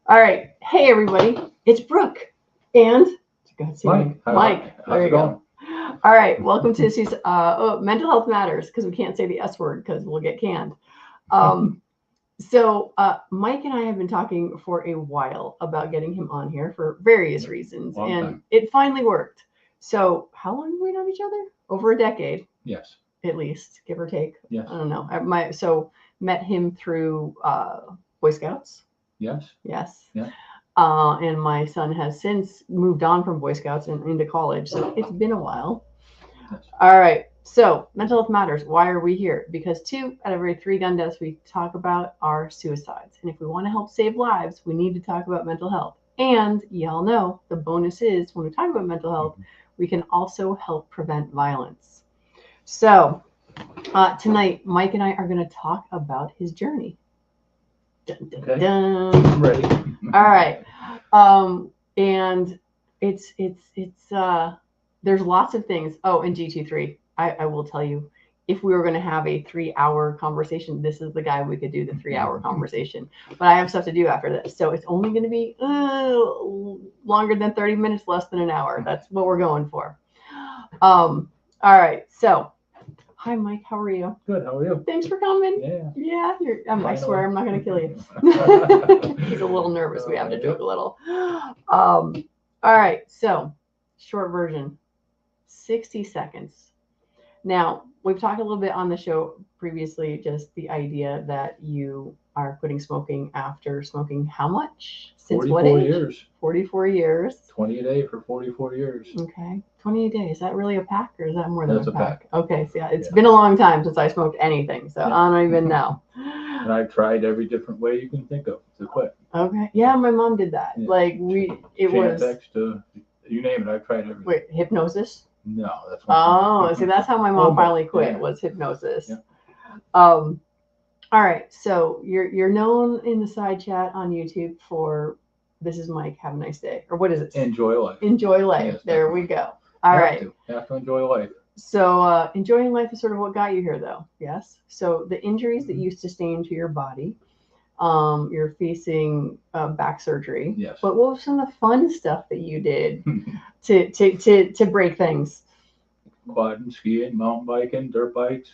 All right. Hey, everybody. It's Brooke. And Mike, Mike. how's There it you going? go. All right. Welcome to this Mental Health Matters, because we can't say the S word because we'll get canned. Mike and I have been talking for a while about getting him on here for various reasons, Long and time. it finally worked. So, how long have we known each other? Over a decade, Yes. at least, give or take. Yes. I don't know. Met him through Boy Scouts. Yes. Yes. Yeah. And my son has since moved on from Boy Scouts and into college. So it's been a while. Yes. All right. So mental health matters. Why are we here? Because 2 out of every 3 gun deaths we talk about are suicides. And if we want to help save lives, we need to talk about mental health. And y'all know the bonus is when we talk about mental health, we can also help prevent violence. So tonight, Mike and I are going to talk about his journey. Dun, dun, Okay. dun. I'm ready. All right. And it's there's lots of things. Oh, and G23. I will tell you, if we were going to have a 3-hour conversation, this is the guy we could do the 3-hour conversation. But I have stuff to do after this, so it's only going to be longer than 30 minutes, less than an hour. That's what we're going for. All right. So, hi, Mike. How are you? Good. How are you? Thanks for coming. Yeah. Yeah, I swear I'm not going to kill you. He's a little nervous. We have to joke a little. All right. So, short version, 60 seconds. Now, we've talked a little bit on the show previously, just the idea that you are quitting smoking after smoking how much? Since what 44 age? years. 44 years. 20 a day for 44 years. Okay. 20 a day. Is that really a pack or is that more than That's a pack? Okay. So, yeah, it's Yeah. been a long time since I smoked anything. So, Yeah. I don't even know. And I've tried every different way you can think of to quit. Okay. Yeah, my mom did that. Yeah. Like, it was. Chantix to, you name it, I've tried everything. Wait, hypnosis? No, that's Oh, see, that's how my mom Almost, finally quit, yeah. was hypnosis. Yeah. All right, so you're known in the side chat on YouTube for "This is Mike, have a nice day," or what is it? Enjoy life. Enjoy life. Yes, there we go. All right. Have to enjoy life. So enjoying life is sort of what got you here, though. Yes. So the injuries that you sustained to your body, you're facing back surgery. Yes. But what was some of the fun stuff that you did to break things? Quad and skiing, mountain biking, dirt bikes.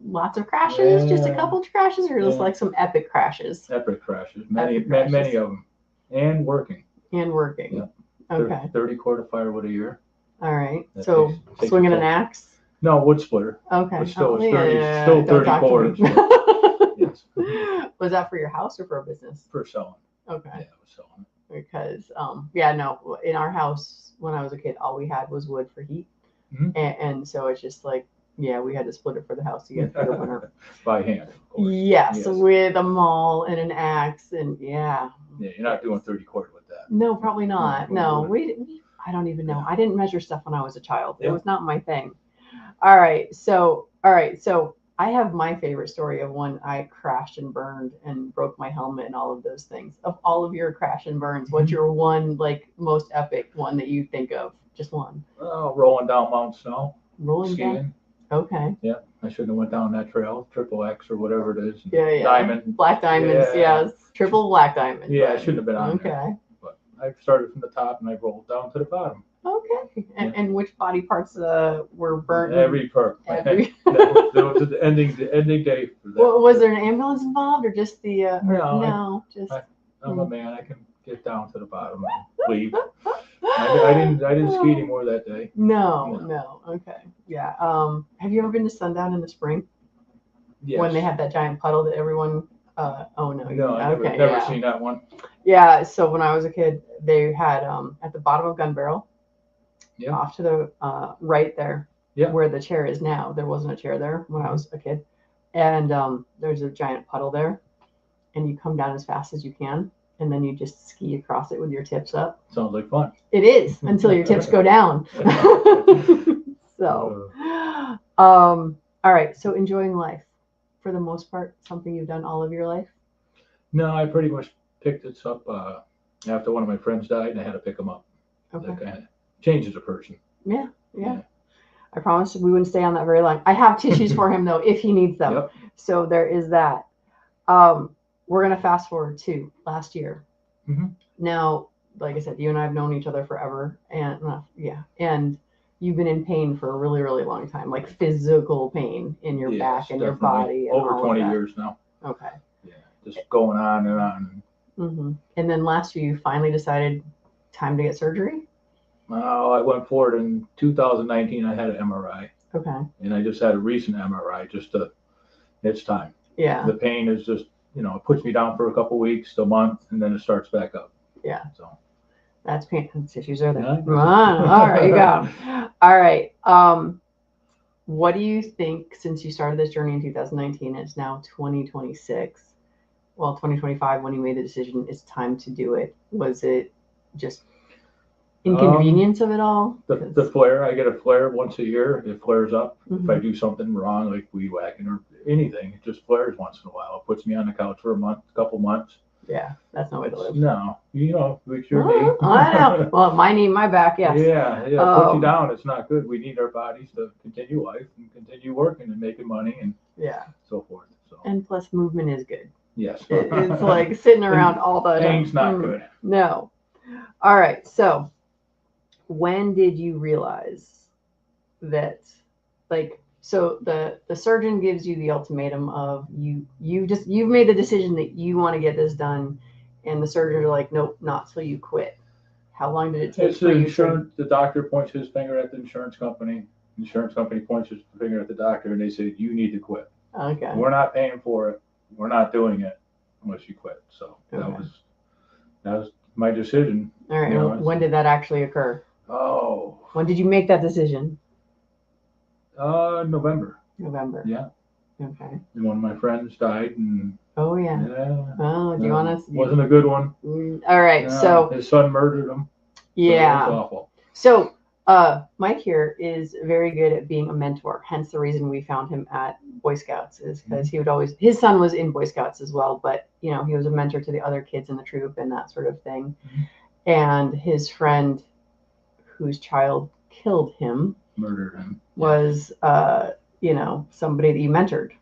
Lots of crashes, just a Yeah. couple of crashes, or just Yeah. like some epic crashes? Epic crashes. Many Epic crashes. many of them. And working. And working. Yeah. Okay. 30 quart of firewood a year. All right. That So takes swinging a an toll. axe? No, wood splitter. Okay. But still, it's 30, don't still 30 talk to quarters. me. Yes. Was that for your house or for a business? For selling. Okay. Yeah, I was selling. Because no, in our house when I was a kid, all we had was wood for heat, and so it's just like, yeah, we had to split it for the house to get through the winter. By hand, of course. Yes, with a maul and an axe, and yeah. Yeah, you're not doing 30 quart with that. No, probably not. No, we I don't even know. I didn't measure stuff when I was a child. It was not my thing. All right, so I have my favorite story of when I crashed and burned and broke my helmet and all of those things. Of all of your crash and burns, what's your one, like, most epic one that you think of? Just one. Oh, rolling down Mount Snow. Rolling skiing. down. Okay. Yeah, I shouldn't have went down that trail. Triple X or whatever it is. Yeah. Diamond. Black diamonds. Yeah. Yes. Triple black diamond. Yeah, I shouldn't have been on there. Okay. But I started from the top and I rolled down to the bottom. Okay. And which body parts were burnt? Every part. Every. that was the ending day for that. Well, was there an ambulance involved or just the? No, just. I'm a man. I can get down to the bottom and leave. I didn't ski anymore that day. No. Okay. Yeah. Have you ever been to Sundown in the spring? Yes. When they had that giant puddle that everyone. Oh no. No, I never seen that one. Yeah. So when I was a kid, they had at the bottom of Gun Barrel. Yeah. Off to the right there. Yeah. Where the chair is now. There wasn't a chair there when I was a kid, and there's a giant puddle there, and you come down as fast as you can. And then you just ski across it with your tips up. Sounds like fun. It is until your tips go down. So, all right. So enjoying life, for the most part, something you've done all of your life? No, I pretty much picked this up after one of my friends died, and I had to pick him up. Okay. That kind of changes a person. Yeah. I promised we wouldn't stay on that very long. I have tissues for him though, if he needs them. Yep. So there is that. We're gonna fast forward to last year. Mhm. Now, like I said, you and I have known each other forever, and and you've been in pain for a really, really long time, like physical pain in your back and your body, and Over all 20 of that. years now. Okay. Yeah, just going on and on. And then last year, you finally decided time to get surgery. I went for it in 2019. I had an MRI, Okay. and I just had a recent MRI. It's time. Yeah. The pain is just, it puts me down for a couple weeks, a month, and then it starts back up. Yeah. So that's pain. Tissues are there. Yeah. Come on. All right, you go. All right. What do you think, since you started this journey in 2019, it's now 2026, well, 2025, when you made the decision, it's time to do it? Was it just inconvenience of it all? The flare, I get a flare once a year. It flares up. Mhm. If I do something wrong, like weed whacking or anything, it just flares once in a while. It puts me on the couch for a couple months. Yeah, that's no way to live. No, it's your knee. I know. Well, my knee, my back, yes. Yeah, it puts you down. It's not good. We need our bodies to continue life and continue working and making money and so forth. So. And plus, movement is good. Yes. It's like sitting around all the time. Pain's not good. No. All right. So, when did you realize that, so the surgeon gives you the ultimatum of you've made the decision that you want to get this done, and the surgeons are like, nope, not till you quit. How long did it take for you? The doctor points his finger at the insurance company. The insurance company points his finger at the doctor, and they say, you need to quit. Okay. We're not paying for it. We're not doing it unless you quit. So that was my decision. All right. When did that actually occur? Oh. When did you make that decision? November. November. Yeah. Okay. And one of my friends died, and oh yeah. Oh, do you want to? Wasn't a good one. All right. So his son murdered him. Yeah. So it was awful. So Mike here is very good at being a mentor. Hence the reason we found him at Boy Scouts is because he would always. His son was in Boy Scouts as well, but he was a mentor to the other kids in the troop and that sort of thing. And his friend, whose child killed him, murdered him, was somebody that you mentored.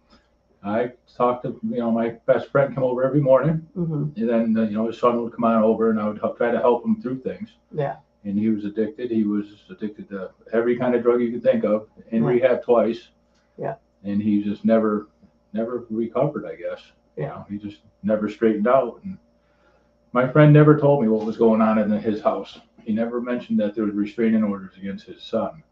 I talked to my best friend come over every morning, and then his son would come on over, and I would try to help him through things. Yeah. And he was addicted. He was addicted to every kind of drug you could think of. In rehab twice. Yeah. And he just never recovered, I guess. Yeah. He just never straightened out. And my friend never told me what was going on in his house. He never mentioned that there was restraining orders against his son.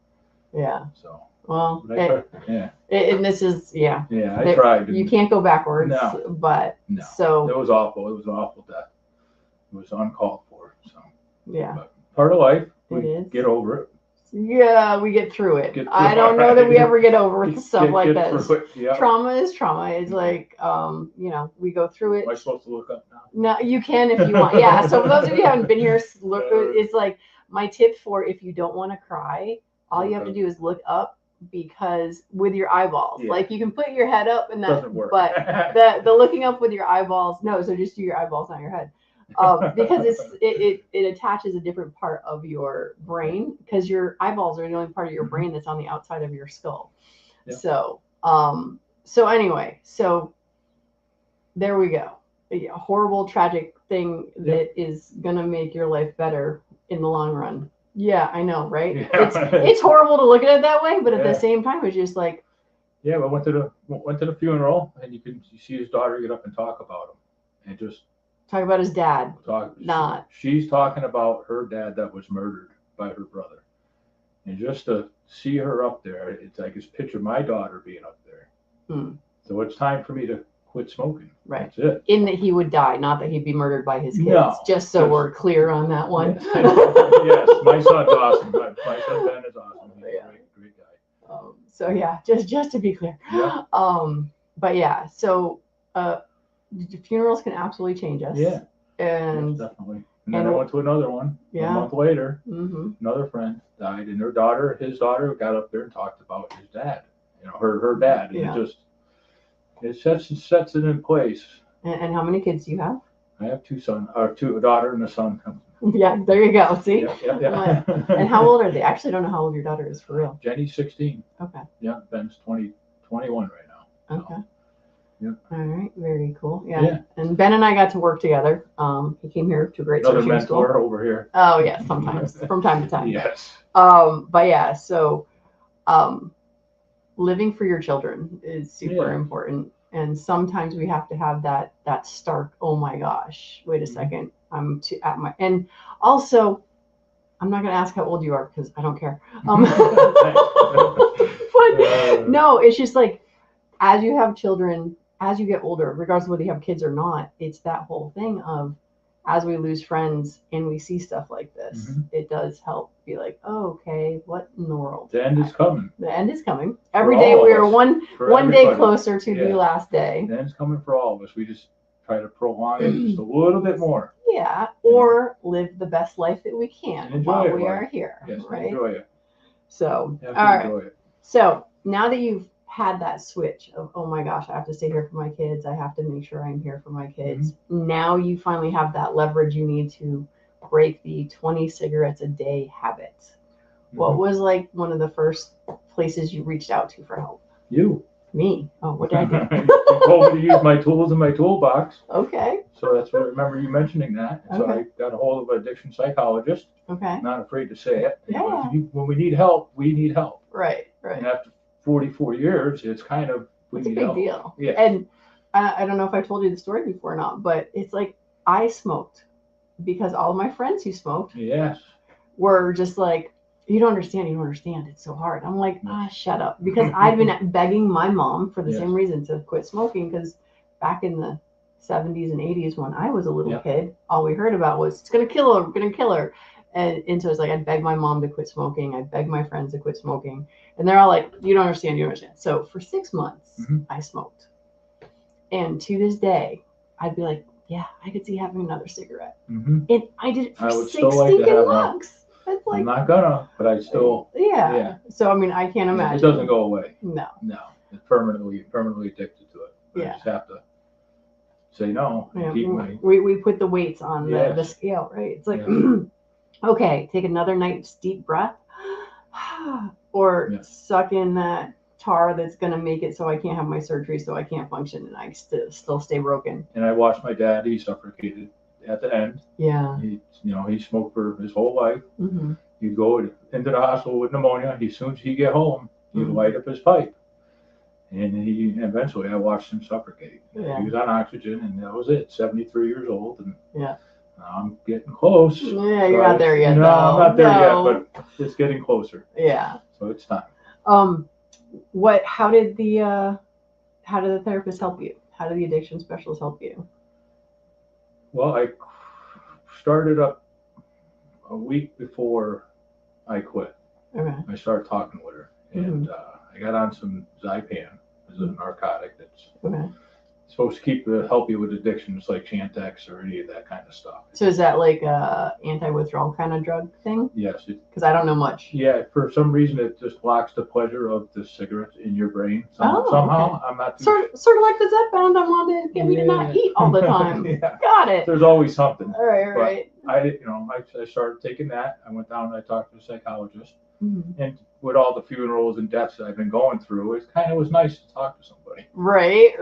Yeah. So. Well, and this is Yeah, I tried. You can't go backwards. No. But no. So it was awful. It was an awful death. It was uncalled for. So. Yeah. But part of life. It is. Get over it. Yeah, we get through it. I don't know that we ever get over stuff like this. Yeah. Trauma is trauma. It's like, we go through it. Am I supposed to look up now? No, you can if you want. Yeah. So for those of you who haven't been here, look. It's like my tip for if you don't want to cry, all you have to do is look up, because with your eyeballs, like you can put your head up and that doesn't work. But the looking up with your eyeballs, no. So just do your eyeballs, not your head. Because it attaches a different part of your brain, because your eyeballs are the only part of your brain that's on the outside of your skull. Yeah. So anyway, so there we go. A horrible, tragic thing that is gonna make your life better in the long run. Yeah, I know, right? Yeah. It's horrible to look at it that way, but at the same time, it's just like. Yeah, we went to the funeral, and you see his daughter get up and talk about him, and just. Talk about his dad. She's talking about her dad that was murdered by her brother. And just to see her up there, it's like it's picture my daughter being up there. So it's time for me to quit smoking. Right. That's it. In that he would die, not that he'd be murdered by his kids. No, just so we're clear on that one. Yes, my son's awesome. My son Ben is awesome. He's a great guy. So yeah, just to be clear. Yeah. But yeah, so funerals can absolutely change us. Yeah. And yes, definitely. And then I went to another one. A month later. Another friend died, and his daughter got up there and talked about his dad. Her dad. And it sets it in place. And how many kids do you have? I have a daughter and a son. Yeah, there you go. See? Yeah. And how old are they? I actually don't know how old your daughter is for real. Jenny's 16. Okay. Yeah, Ben's 21 right now. Okay. Yep. All right. Very cool. Yeah. Yeah. And Ben and I got to work together. He came here to Great Another Searching School. mentor over here. Oh yeah, sometimes from time to time. Yes. But yeah, so living for your children is super important, and sometimes we have to have that stark, oh my gosh, wait a second, I'm at my, and also I'm not going to ask how old you are because I don't care. But no, it's just like, as you have children, as you get older, regardless of whether you have kids or not, it's that whole thing of, as we lose friends and we see stuff like this, it does help be like, oh, okay, what in the world? The end is coming. The end is coming. Every day we are one day closer to the last day. The end's coming for all of us. We just try to prolong it just a little bit more. Yeah, or live the best life that we can while we are here. Yes, right? Enjoy it. So, all right. So now that you've had that switch of, oh my gosh, I have to stay here for my kids, I have to make sure I'm here for my kids. Now you finally have that leverage you need to break the 20 cigarettes a day habit. What was like one of the first places you reached out to for help? You. Me? Oh, what did I do? You told me to use my tools in my toolbox. Okay. So that's what I remember you mentioning that. So I got a hold of an addiction psychologist. Okay. Not afraid to say it. Yeah. When we need help, we need help. Right, right. And after 44 years, it's kind of, it's a big deal. Yeah. And I don't know if I told you the story before or not, but it's like, I smoked because all of my friends who smoked were just like, you don't understand. It's so hard. I'm like, shut up. Because I've been begging my mom for the same reason to quit smoking, because back in the 70s and 80s when I was a little kid, all we heard about was, it's going to kill her, we're going to kill her. And so it's like, I'd beg my mom to quit smoking. I'd beg my friends to quit smoking. And they're all like, you don't understand. So for 6 months, I smoked. And to this day, I'd be like, yeah, I could see having another cigarette. And I did it for 6 stinking months. It's like, I'm not gonna, but I still. Yeah. So, I mean, I can't imagine. It doesn't go away. No. It's permanently addicted to it. I just have to say no. Yeah. Keep my... we put the weights on the scale, right? It's like, okay, take another nice deep breath, or suck in that tar that's going to make it so I can't have my surgery, so I can't function, and I still stay broken. And I watched my dad, he suffocated at the end. Yeah. He smoked for his whole life. He'd go into the hospital with pneumonia. As soon as he'd get home, he'd light up his pipe. And eventually I watched him suffocate. Yeah. He was on oxygen, and that was it. 73 years old. And I'm getting close. Yeah, you're not there yet. No, I'm not there yet, but it's getting closer. Yeah. So it's time. How did the therapist help you? How did the addiction specialist help you? Well, I started up a week before I quit. Okay. I started talking with her, and I got on some Zypan. It's a narcotic that's supposed to help you with addictions, like Chantix or any of that kind of stuff. So is that like a anti-withdrawal kind of drug thing? Yes. Because I don't know much. Yeah, for some reason it just blocks the pleasure of the cigarettes in your brain. Somehow I'm not sort of like the Zepbound I wanted to get me to not eat all the time. Got it. There's always something. All right. But I started taking that. I went down and I talked to a psychologist. And with all the funerals and deaths that I've been going through, it kind of was nice to talk to somebody. Right.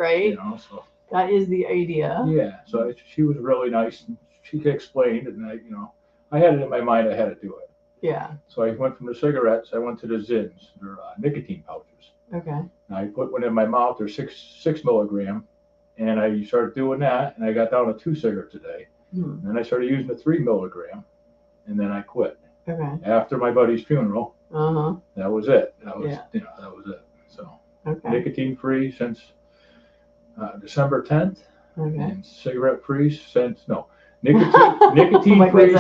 So that is the idea. Yeah. So she was really nice, and she explained, and I had it in my mind I had to do it. Yeah. So I went from the cigarettes, I went to the Zins. They're nicotine pouches. Okay. And I put one in my mouth. They're 6 milligram, and I started doing that, and I got down to 2 cigarettes a day. And then I started using the 3 milligram, and then I quit. Okay. After my buddy's funeral. That was it. That was it. So nicotine free since December 10th. Okay. And cigarette free since nicotine free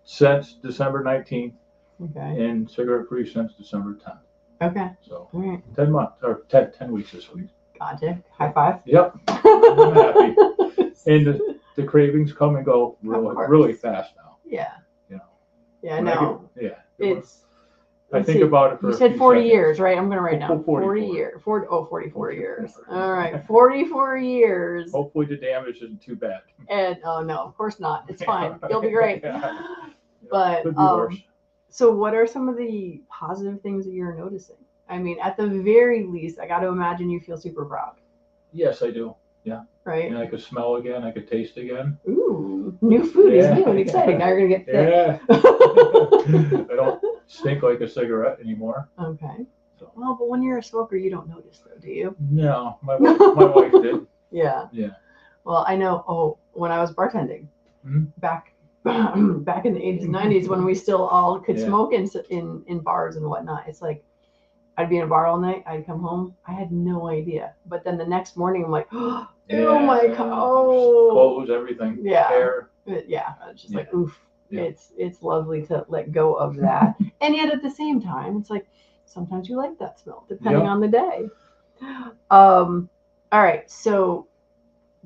since December 19th. Okay. And cigarette free since December 10th. Okay. So all right. 10 months or 10 weeks this week. Gotcha. High five. Yep. I'm happy. And the cravings come and go really fast now. Yeah. Yeah, no. I I think about it for you said 40 seconds. years, right? I'm going to write down 44 years. 44 years. All right. 44 years. Hopefully the damage isn't too bad. And oh no, of course not. It's fine. You'll be great. But could be worse. So what are some of the positive things that you're noticing? I mean, at the very least, I got to imagine you feel super proud. Yes, I do. Right? And I could smell again. I could taste again. Ooh, new food is new and exciting. Now you're gonna get thick. Yeah. I don't stink like a cigarette anymore. Okay. So. Well, but when you're a smoker, you don't notice though, do you? No, my wife did. Yeah. Yeah. Well, I know. Oh, when I was bartending back back in the 80s, 90s, when we still all could smoke in bars and whatnot, it's like I'd be in a bar all night. I'd come home. I had no idea. But then the next morning, I'm like, oh my god, clothes, everything, hair. Yeah, it's just like oof. Yeah. It's lovely to let go of that, and yet at the same time, it's like sometimes you like that smell, depending on the day. All right, so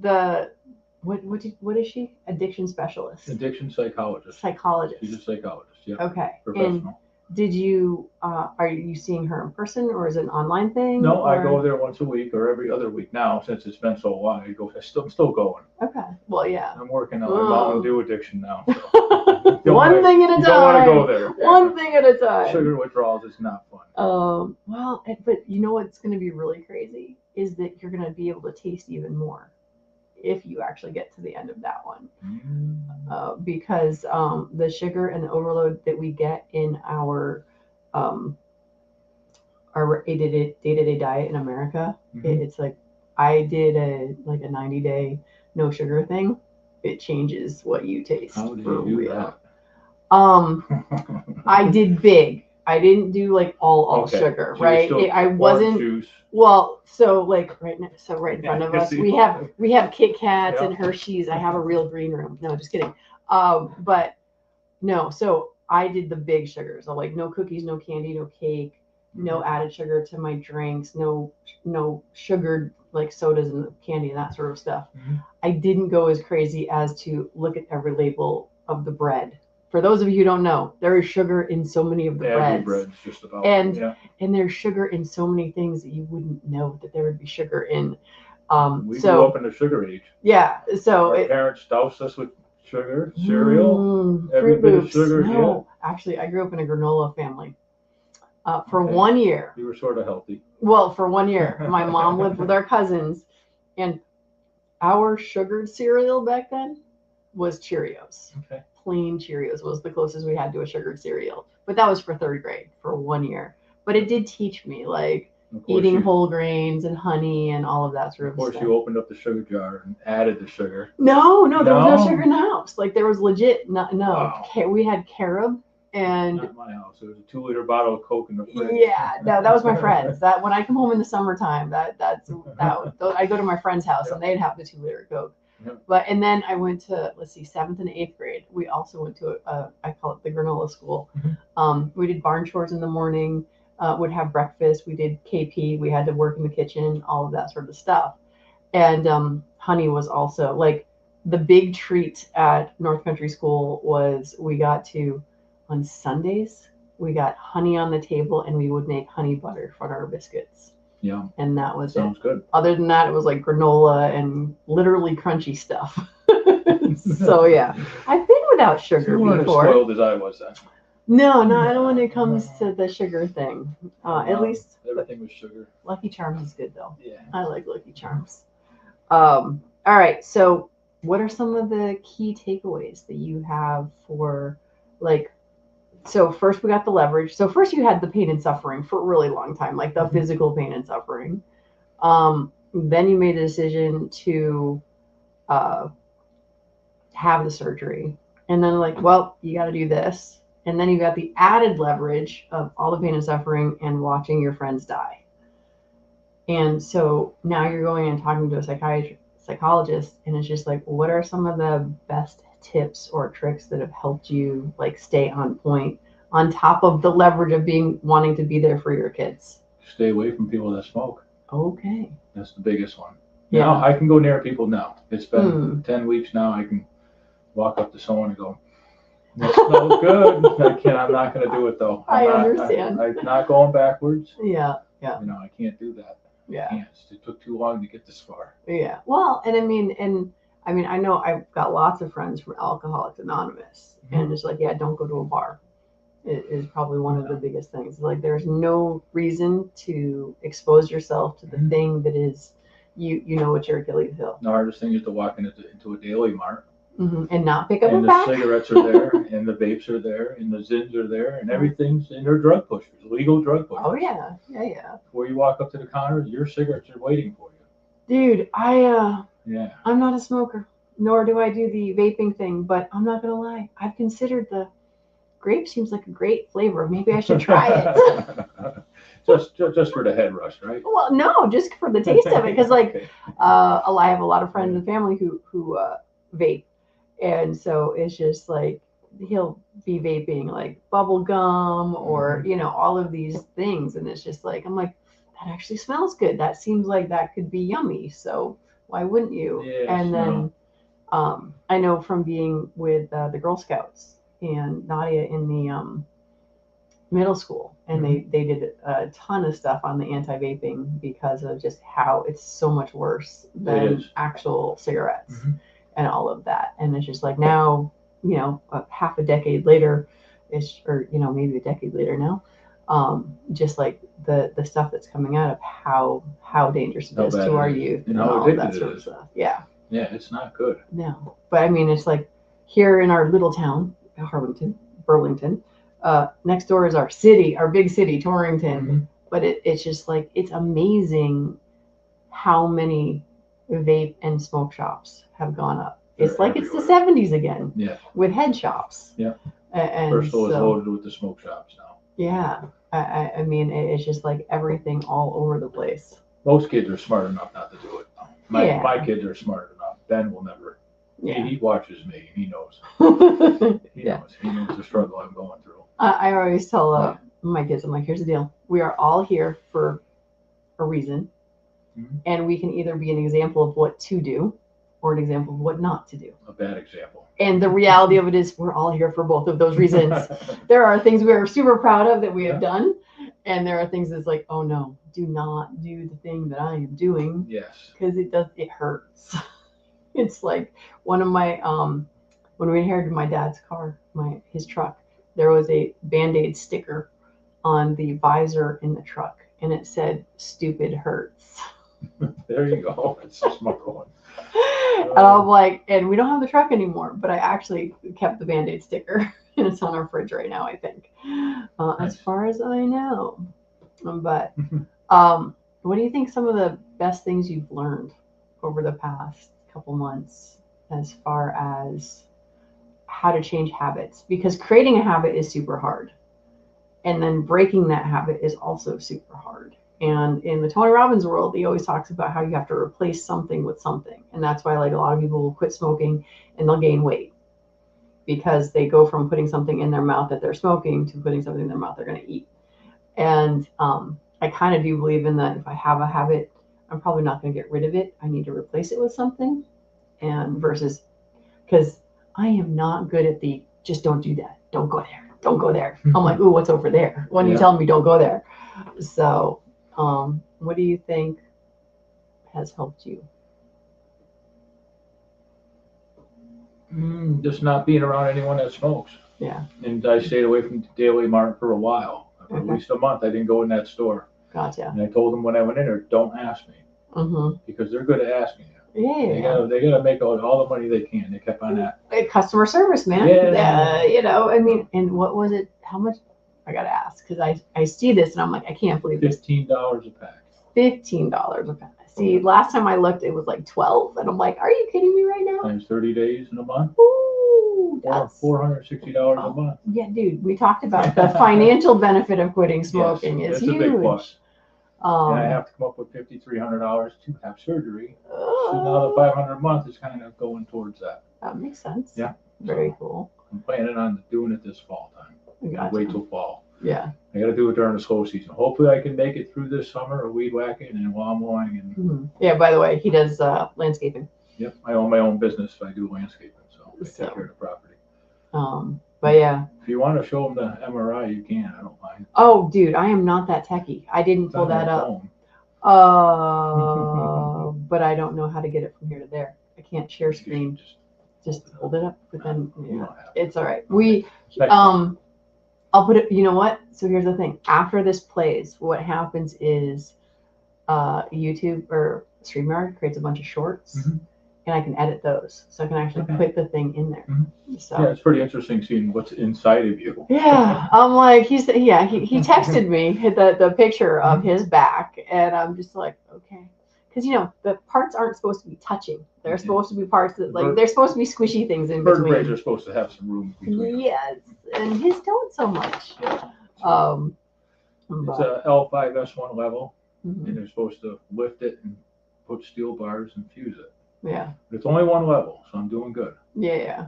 what is she? Addiction specialist. Addiction psychologist. Psychologist. She's a psychologist. Yeah. Okay. Professional. And did you are you seeing her in person, or is it an online thing? No, I go there once a week or every other week now since it's been so long. I'm still going. Okay. Well, yeah. I'm working on my Mountain Dew addiction now. So. One thing at a time. You don't want to go there. One thing at a time. Sugar withdrawals is not fun. Well, but you know what's going to be really crazy is that you're going to be able to taste even more if you actually get to the end of that one, because the sugar and the overload that we get in our day-to-day diet in America, it's like I did a 90-day no sugar thing. It changes what you taste. How did you do that? I did big. I didn't do like all sugar, so right? I wasn't. Juice. Well, so like right in front of us, we have Kit Kats and Hershey's. I have a real green room. No, just kidding. But no, so I did the big sugars. So like no cookies, no candy, no cake, no added sugar to my drinks, no sugared like sodas and candy and that sort of stuff. I didn't go as crazy as to look at every label of the bread. For those of you who don't know, there is sugar in so many of the breads. Bread's just about, and there's sugar in so many things that you wouldn't know that there would be sugar in. We grew up in the sugar age. Yeah, so our parents doused us with sugar, cereal, every bit of sugar. No, actually, I grew up in a granola family. For 1 year. You were sort of healthy. Well, for 1 year, my mom lived with our cousins, and our sugared cereal back then was Cheerios. Okay. Plain Cheerios was the closest we had to a sugared cereal. But that was for 3rd grade for 1 year. But it did teach me like eating whole grains and honey and all of that sort of stuff. Of course, you opened up the sugar jar and added the sugar. No, there was no sugar in the house. Like there was legit Wow. We had carob. And not my house. It was a 2-liter bottle of Coke in the fridge. Yeah, no, that was my friends. That when I come home in the summertime, that I go to my friend's house and they'd have the 2-liter Coke. Yep. But and then I went to 7th and 8th grade. We also went to I call it the granola school. We did barn chores in the morning. Would have breakfast. We did KP. We had to work in the kitchen. All of that sort of stuff. And honey was also like the big treat at North Country School was we got to. On Sundays, we got honey on the table and we would make honey butter for our biscuits. Yeah. And that was Sounds good. Other than that, it was like granola and literally crunchy stuff. So yeah, I've been without sugar before. You weren't as spoiled as I was then. No, not when it comes to the sugar thing. At least everything was sugar. Lucky Charms is good though. Yeah. I like Lucky Charms. All right. So what are some of the key takeaways that you have for like, so first we got the leverage. So first you had the pain and suffering for a really long time, like the physical pain and suffering. Then you made a decision to have the surgery. And then like, well, you got to do this. And then you got the added leverage of all the pain and suffering and watching your friends die. And so now you're going and talking to a psychologist, and it's just like, what are some of the best tips or tricks that have helped you like stay on point on top of the leverage of wanting to be there for your kids? Stay away from people that smoke. Okay. That's the biggest one. Yeah. Now I can go near people now. It's been 10 weeks now. I can walk up to someone and go, that smells good. I'm not going to do it though. I understand. I'm not going backwards. Yeah. I can't do that. Yeah. It took too long to get this far. Yeah. Well, and I mean, I know I've got lots of friends from Alcoholics Anonymous, and it's like, yeah, don't go to a bar. It is probably one of the biggest things. Like, there's no reason to expose yourself to the thing that is you know what your Achilles heel. The hardest thing is to walk into a Daily Mart. And not pick up a And pack. the cigarettes are there, and the vapes are there, and the Zins are there, and everything's in their drug pushers, legal drug pushers. Oh yeah. Before you walk up to the counter, your cigarettes are waiting for you. Dude, I'm not a smoker, nor do I do the vaping thing, but I'm not gonna lie. I've considered the grape seems like a great flavor. Maybe I should try it. just for the head rush, right? Well, no, just for the taste of it, because like Okay. I have a lot of friends and family who vape, and so it's just like he'll be vaping like bubble gum or all of these things, and it's just like I'm like, that actually smells good. That seems like that could be yummy. So why wouldn't you? Yes, and then I know from being with the Girl Scouts and Nadia in the middle school, and they did a ton of stuff on the anti-vaping because of just how it's so much worse than actual cigarettes and all of that. And it's just like now, half a decade later, or maybe a decade later now, just like the stuff that's coming out of how dangerous it is to our youth and all of that sort of stuff. Yeah, it's not good. No, but I mean, it's like here in our little town, Burlington. Next door is our big city, Torrington. But it's just like, it's amazing how many vape and smoke shops have gone up. It's like everywhere. It's the 70s again. Yeah. With head shops. Yeah. And Bristol is loaded with the smoke shops now. Yeah. I mean, it's just like everything all over the place. Most kids are smart enough not to do it. My kids are smart enough. Ben will never. Yeah. He watches me. He knows. He knows. He knows the struggle I'm going through. I always tell my kids, I'm like, here's the deal. We are all here for a reason. And we can either be an example of what to do or an example of what not to do. A bad example. And the reality of it is we're all here for both of those reasons. There are things we are super proud of that we have done. And there are things that's like, oh no, do not do the thing that I am doing. Yes. Because it hurts. It's like one of my, when we inherited my dad's car, his truck, there was a Band-Aid sticker on the visor in the truck, and it said, "Stupid hurts." There you go. It's a smart one. And I'm like, and we don't have the truck anymore, but I actually kept the Band-Aid sticker, and it's on our fridge right now, I think, as far as I know. But what do you think some of the best things you've learned over the past couple months as far as how to change habits? Because creating a habit is super hard, and then breaking that habit is also super hard. And in the Tony Robbins world, he always talks about how you have to replace something with something, and that's why like a lot of people will quit smoking and they'll gain weight because they go from putting something in their mouth that they're smoking to putting something in their mouth they're going to eat. And I kind of do believe in that. If I have a habit, I'm probably not going to get rid of it. I need to replace it with something. And versus, because I am not good at the just don't do that. Don't go there. Don't go there. I'm like, ooh, what's over there? When you tell me don't go there. So what do you think has helped you? Just not being around anyone that smokes. Yeah. And I stayed away from Daily Mart for a while. For at least a month, I didn't go in that store. Gotcha. And I told them when I went in there, don't ask me. Because they're good at asking you. Yeah. They gotta make all the money they can. They kept on that. Customer service, man. Yeah. I mean, and what was it? How much? I gotta ask because I see this and I'm like, I can't believe this. $15 a pack. $15 a pack. See, last time I looked, it was like 12, and I'm like, are you kidding me right now? Times 30 days in a month. Ooh, that's $460 a month. Yeah, dude, we talked about the financial benefit of quitting smoking. Yes, it's huge. A big plus. And I have to come up with $5,300 to have surgery. So now the $500 a month is kind of going towards that. That makes sense. Yeah. Very cool. I'm planning on doing it this fall time. Gotcha. Wait till fall. Yeah. I got to do it during the slow season. Hopefully I can make it through this summer of weed whacking and while I'm mowing. And Yeah, by the way, he does landscaping. Yep. I own my own business. I do landscaping. So I take care of the property. But yeah. If you want to show them the MRI, you can. I don't mind. Oh, dude, I am not that techie. I didn't pull that up. But I don't know how to get it from here to there. I can't share screen. Just hold it up. But then it's all right. I'll put it. You know what? So here's the thing. After this plays, what happens is YouTube or StreamYard creates a bunch of shorts, Mhm. and I can edit those, so I can actually Okay. put the thing in there. So Yeah, it's pretty interesting seeing what's inside of you. yeah, I'm like, he texted me the picture of his back, and I'm just like, okay, because the parts aren't supposed to be touching. They're supposed to be parts that they're supposed to be squishy things in Vertebrae between. are supposed to have some room between. Yes, and his don't so much. Yeah. But, It's a L5S1 level, mhm. and they're supposed to lift it and put steel bars and fuse it. Yeah. But it's only one level, so I'm doing good. Yeah.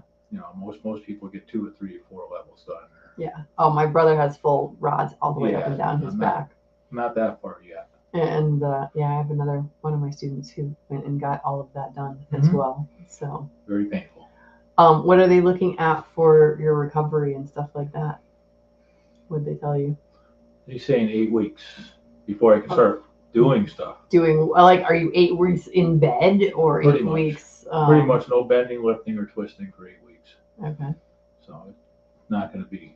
Most people get 2 or 3 or 4 levels done there. Yeah. Oh, my brother has full rods all the way up and down his back. Not that far yet. And I have another one of my students who went and got all of that done as well. So very painful. What are they looking at for your recovery and stuff like that? What'd they tell you? He's saying 8 weeks before I can start doing stuff. Are you 8 weeks in bed or Pretty 8 much. weeks? Pretty much no bending, lifting, or twisting for 8 weeks. Okay. So it's not going to be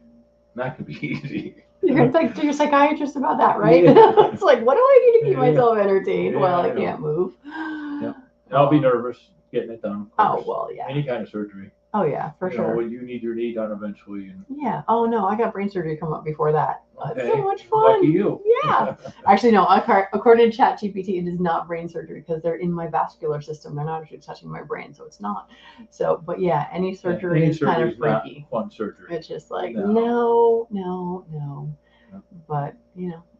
easy. You're going to talk to your psychiatrist about that, right? Yeah. It's like, what do I do to keep myself entertained while I can't move? Yeah. I'll be nervous getting it done. Oh, well, yeah. Any kind of surgery. Oh, yeah, for sure. You need your knee done eventually. And... yeah. Oh, no, I got brain surgery come up before that. Okay. It's so much fun. Lucky you. Yeah. Actually, no, according to ChatGPT, it is not brain surgery because they're in my vascular system. They're not actually touching my brain, so it's not. So, but yeah, any surgery is kind of freaky. Not fun surgery. It's just like, no. But,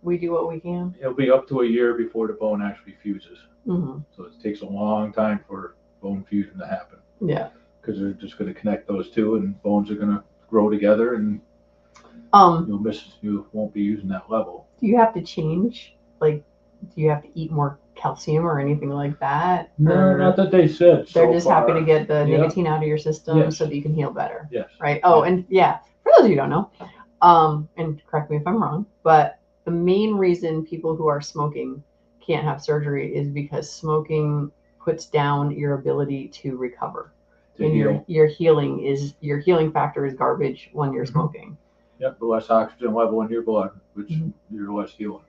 we do what we can. It'll be up to a year before the bone actually fuses. Mm-hmm. So it takes a long time for bone fusion to happen. Yeah. Because they're just going to connect those two, and bones are going to grow together, and you won't be using that level. Do you have to change? Like, do you have to eat more calcium or anything like that? No, not that they said. They're just happy to get the nicotine out of your system so that you can heal better. Yes. Right. Oh, and yeah, for those of you who don't know, and correct me if I'm wrong, but the main reason people who are smoking can't have surgery is because smoking puts down your ability to recover. And your healing factor is garbage when you're smoking. Yep, the less oxygen level in your blood, which you're less healing.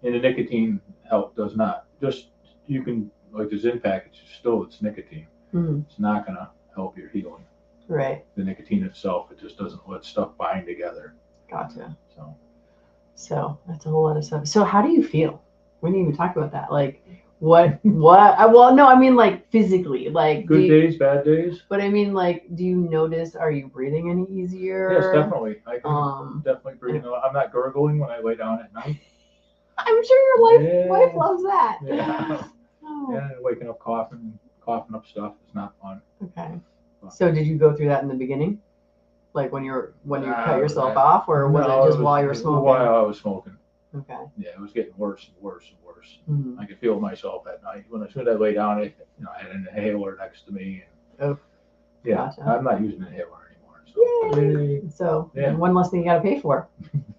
And the nicotine does not. Just you can like the Zyn package, it's nicotine. Mm-hmm. It's not gonna help your healing. Right. The nicotine itself, it just doesn't let stuff bind together. Gotcha. So that's a whole lot of stuff. So how do you feel? We didn't even talk about that. Like what? Well, no, I mean like physically, like good days, bad days. But I mean, like, do you notice? Are you breathing any easier? Yes, definitely. I can definitely breathe. I'm not gurgling when I lay down at night. I'm sure your wife loves that. Yeah. Yeah, waking up coughing up stuff is not fun. Okay. So did you go through that in the beginning? Like when you cut yourself off, or was it just while you were smoking? While I was smoking. Okay. Yeah, it was getting worse and worse and worse. Mm-hmm. I could feel myself at night. As soon as I lay down, I had an inhaler next to me. And, yeah, gotcha. I'm not using an inhaler anymore. Yay! So one less thing you got to pay for.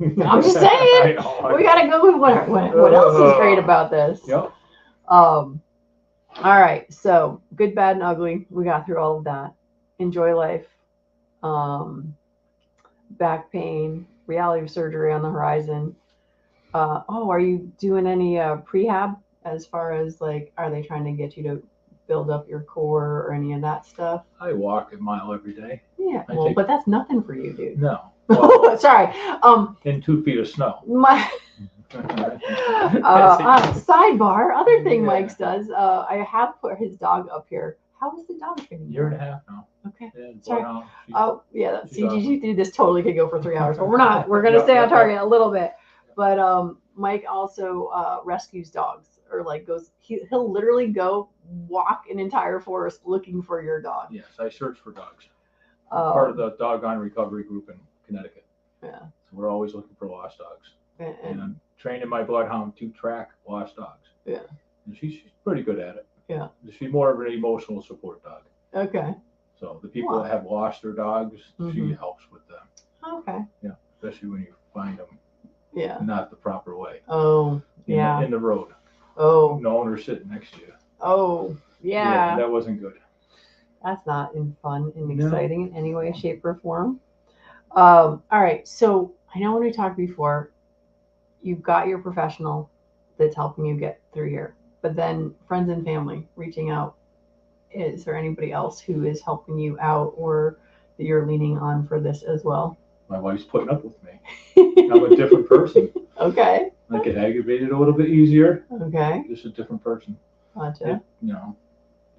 I'm just saying. We got to go with what else is great about this. Yep. All right. So good, bad, and ugly. We got through all of that. Enjoy life. Back pain. Reality of surgery on the horizon. Are you doing any prehab as far as like, are they trying to get you to build up your core or any of that stuff? I walk a mile every day. Yeah, but that's nothing for you, dude. No. Well, sorry. In 2 feet of snow. Sidebar, other thing Mike's does, I have put his dog up here. How is the dog training? 1.5 years now. Okay. Yeah, sorry. Yeah, CGG, this totally could go for 3 hours, but we're not. We're going to stay on target a little bit. But Mike also rescues dogs, or like he'll literally go walk an entire forest looking for your dog. Yes, I search for dogs. I'm part of the Doggone Recovery Group in Connecticut. Yeah. So we're always looking for lost dogs. And I'm training my bloodhound to track lost dogs. Yeah. And she's pretty good at it. Yeah. She's more of an emotional support dog. Okay. So the people that have lost their dogs, she helps with them. Okay. Yeah, especially when you find them. Yeah. Not the proper way. Oh, yeah. In the road. Oh. No owner sitting next to you. Oh, yeah. That wasn't good. That's not fun and exciting in any way, shape, or form. All right. So I know when we talked before, you've got your professional that's helping you get through here. but then friends and family reaching out. Is there anybody else who is helping you out or that you're leaning on for this as well? My wife's putting up with me. I'm a different person. Okay. I get aggravated a little bit easier. Okay. Just a different person. Gotcha.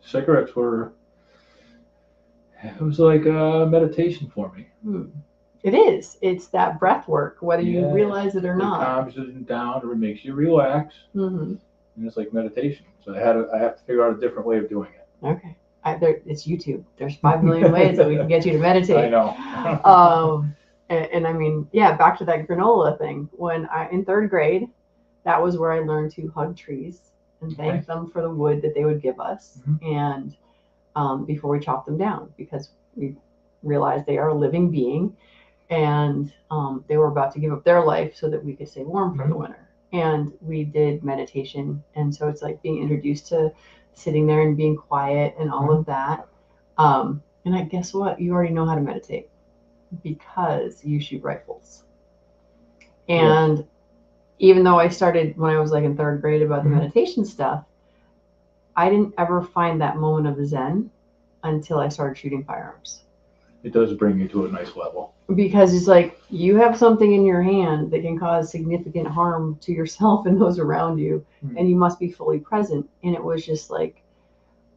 Cigarettes it was like a meditation for me. It is. It's that breath work, whether you realize it or not. It calms you down, it makes you relax. And it's like meditation. So I have to figure out a different way of doing it. Okay. It's YouTube. There's 5 million ways that we can get you to meditate. I know. And I mean, back to that granola thing. When in 3rd grade, that was where I learned to hug trees and thank them for the wood that they would give us. And before we chop them down, because we realized they are a living being, and they were about to give up their life so that we could stay warm for the winter. And we did meditation, and so it's like being introduced to sitting there and being quiet and all of that. And I guess what? You already know how to meditate because you shoot rifles. And even though I started when I was like in 3rd grade about the meditation stuff, I didn't ever find that moment of Zen until I started shooting firearms. It does bring you to a nice level. Because it's like you have something in your hand that can cause significant harm to yourself and those around you, and you must be fully present. And it was just like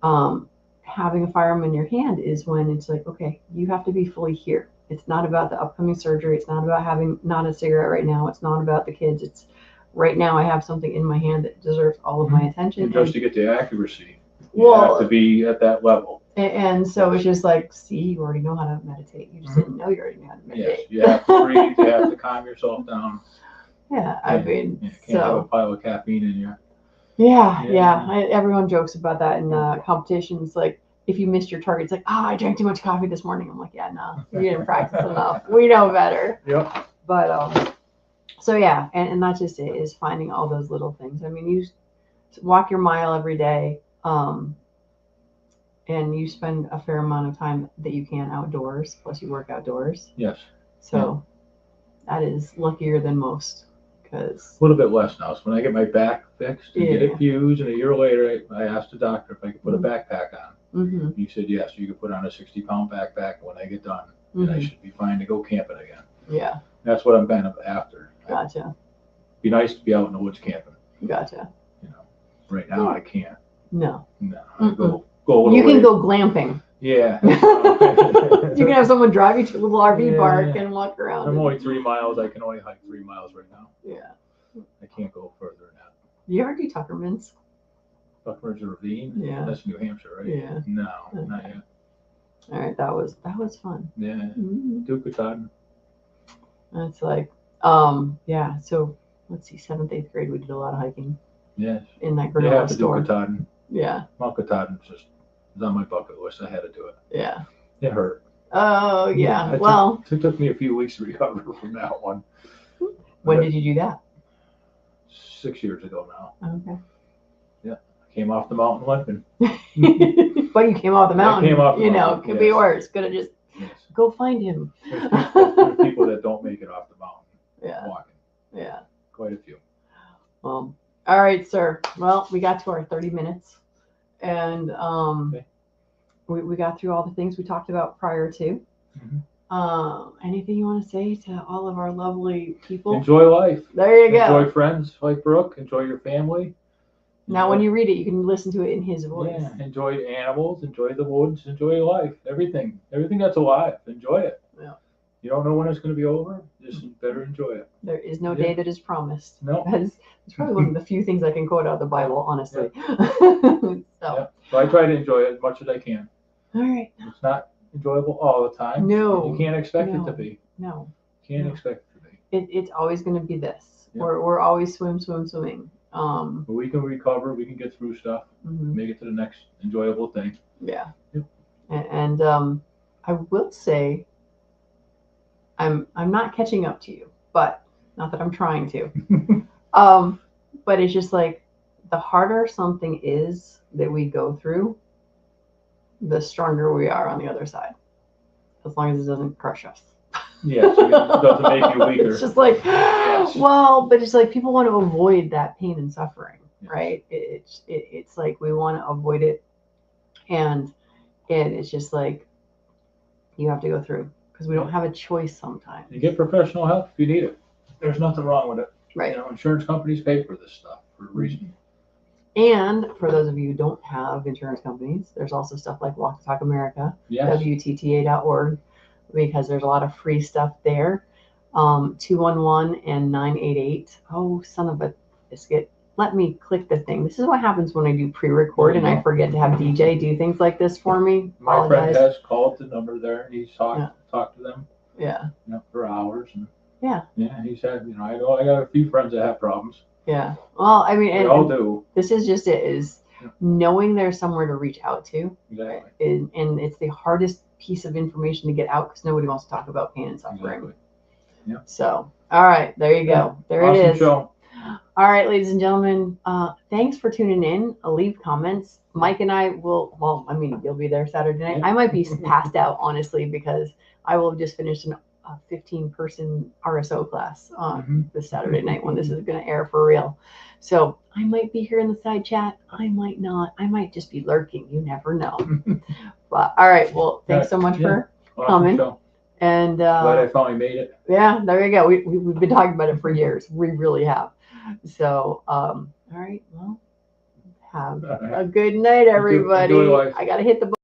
having a firearm in your hand is when it's like, okay, you have to be fully here. It's not about the upcoming surgery. It's not about having not a cigarette right now. It's not about the kids. It's right now I have something in my hand that deserves all of my attention. And just to get the accuracy, you have to be at that level. And so it's just like, see, you already know how to meditate. You just didn't know you already knew how to meditate. Yes, you have to breathe. You have to calm yourself down. I mean, you can't have a pile of caffeine in you. Everyone jokes about that in competitions. Like, if you missed your target, it's like, I drank too much coffee this morning. I'm like, no, you didn't practice enough. We know better. Yep. But so and that's just it, is finding all those little things. I mean, you walk your mile every day, and you spend a fair amount of time that you can outdoors, plus you work outdoors. Yes. So that is luckier than most. Because a little bit less now. So when I get my back fixed and get it fused, and a year later, I asked the doctor if I could put a backpack on. He said, yes, you could put on a 60-pound backpack when I get done, and I should be fine to go camping again. Yeah. That's what I'm kind of after. Gotcha. Be nice to be out in the woods camping. Gotcha. Right now I can't. No. Go you can go glamping. Yeah. You can have someone drive you to a little RV park and walk around. I'm only 3 miles. I can only hike 3 miles right now. Yeah. I can't go further than that. You ever do Tuckerman's? Tuckerman's Ravine? Yeah. That's New Hampshire, right? Yeah. No, not yet. All right, that was fun. Yeah. Duke Katahdin. That's like, so let's see, 7th, 8th grade, we did a lot of hiking. Yes. In that granola store. Duke Katahdin. Yeah. Mount Katahdin was on my bucket list. I had to do it. Yeah. It hurt. Oh, yeah. It took me a few weeks to recover from that one. When did you do that? 6 years ago now. Okay. Yeah. I came off the mountain limping. But you came off the mountain. I came off the mountain. Could be worse. Could have just go find him. There's people that don't make it off the mountain. Yeah. Walking. Yeah. Quite a few. Well, all right, sir. Well, we got to our 30 minutes. And we got through all the things we talked about prior to. Anything you want to say to all of our lovely people? Enjoy life. There you go. Enjoy friends like Brooke. Enjoy your family. Now, when you read it, you can listen to it in his voice. Yeah. Enjoy animals. Enjoy the woods. Enjoy life. Everything that's alive. Enjoy it. Yeah. You don't know when it's going to be over. Just better enjoy it. There is no day that is promised. No. It's probably one of the few things I can quote out of the Bible, honestly. So I try to enjoy it as much as I can. All right. It's not enjoyable all the time. No. You can't expect it to be. No. Can't expect it to be. It's always going to be this. Yeah. We're always swimming. But we can recover. We can get through stuff. Make it to the next enjoyable thing. Yeah. Yep. And I will say, I'm not catching up to you, but not that I'm trying to. But it's just like the harder something is that we go through, the stronger we are on the other side. As long as it doesn't crush us. Yes, it doesn't make you weaker. It's just like, but it's like people want to avoid that pain and suffering. Yes. right? It's like we want to avoid it, and it's just like you have to go through because we don't have a choice sometimes. You get professional help if you need it. There's nothing wrong with it. Right. You know, insurance companies pay for this stuff for a reason. And for those of you who don't have insurance companies, there's also stuff like Walk the Talk America, Yes. WTTA.org, because there's a lot of free stuff there. 211 and 988. Oh, son of a biscuit. Let me click the thing. This is what happens when I do pre-record and I forget to have DJ do things like this for me. My friend has called the number there and he's talked to them. Yeah. You know, for hours. And yeah. Yeah, he said, you know, I got a few friends that have problems. Yeah. Well, I mean, we all do. This is just knowing there's somewhere to reach out to. Exactly. And it's the hardest piece of information to get out because nobody wants to talk about pain and suffering. Exactly. Yeah. So, all right, there you go. There awesome it is. Show. All right, ladies and gentlemen, thanks for tuning in. Leave comments. Mike and I will, well, I mean, you'll be there Saturday night. I might be passed out, honestly, because I will have just finished a 15-person RSO class on this Saturday night when this is going to air for real. So I might be here in the side chat. I might not. I might just be lurking. You never know. But all right. Well, thanks so much for coming. Show. And glad I finally made it. Yeah, there you go. We've been talking about it for years. We really have. So, all right. Well, have a good night, everybody. Enjoy life. I got to hit the